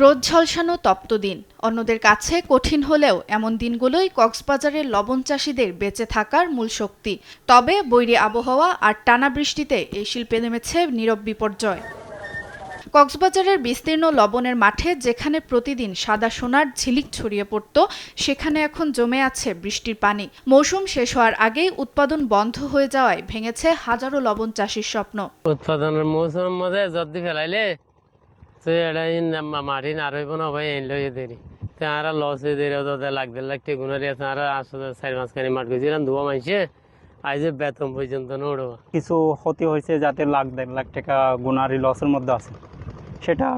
রোদ ঝলসানো তপ্ত দিন অন্যদের কাছে কঠিন হলেও এমন দিনগুলোই কক্সবাজারের লবণ চাষীদের বেঁচে থাকার মূল শক্তি। তবে বৈরী আবহাওয়া আর টানা বৃষ্টিতে এই শিল্পে নেমেছে নীরব বিপর্যয়। কক্সবাজারের বিস্তীর্ণ লবণের মাঠে যেখানে প্রতিদিন সাদা সোনার ঝিলিক ছড়িয়ে পড়ত, সেখানে এখন জমে আছে বৃষ্টির পানি। মৌসুম শেষ হওয়ার আগেই উৎপাদন বন্ধ হয়ে যাওয়ায় ভেঙেছে হাজারো লবণ চাষীর স্বপ্ন। উৎপাদনের মৌসুমের মধ্যে যদি ফেলাইলে মাটি না রইব না ভাই এন লইয়ে দেরি তারা লস হয়ে দেরি লাখ 1.5 লাখ টাকা গুণারি আছে আর আসলে 4-5 খানি মাঠ গেছিলাম ধোয়া মাইছে আজ বেতন পর্যন্ত নড়বো। কিছু ক্ষতি হয়েছে যাতে লাখ 1.5 লাখ টাকা গুণারি লসের মধ্যে আছে, সেটা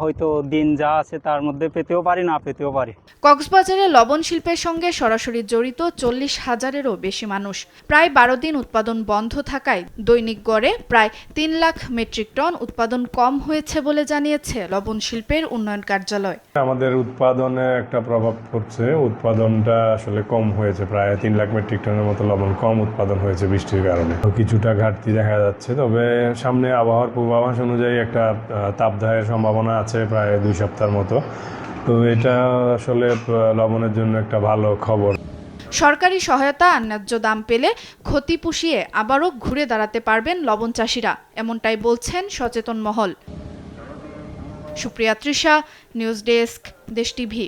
হয়তো দিন যা আছে তার মধ্যে পেতেও পারি না পেতেও পারি। কক্সবাজারে লবণ শিল্পের সঙ্গে সরাসরি জড়িত 40,000-এরও বেশি মানুষ। প্রায় 12 দিন উৎপাদন বন্ধ থাকায় দৈনিক গড়ে প্রায় 3 লাখ মেট্রিক টন উৎপাদন কম হয়েছে বলে জানিয়েছে লবণ শিল্পের উন্নয়ন কার্যালয়। আমাদের উৎপাদনে একটা প্রভাব পড়ছে, উৎপাদনটা আসলে কম হয়েছে, প্রায় 3 লাখ মেট্রিক টনের মতো লবণ কম উৎপাদন হয়েছে বৃষ্টির কারণে। কিছুটা ঘাটতি দেখা যাচ্ছে, তবে সামনে আবহাওয়ার পূর্বাভাস অনুযায়ী একটা তাপদাহের সম্ভাবনা আছে প্রায় 2 সপ্তাহের মতো। তো এটা আসলে লবণের জন্য একটা ভালো খবর। সরকারি সহায়তা আর ন্যায্য দাম পেলে ক্ষতি পুষিয়ে আবারও ঘুরে দাঁড়াতে পারবেন লবণ চাষিরা, এমনটাই বলছেন সচেতন মহল। সুপ্রিয়া তৃষা, নিউজ ডেস্ক, দেশ টিভি।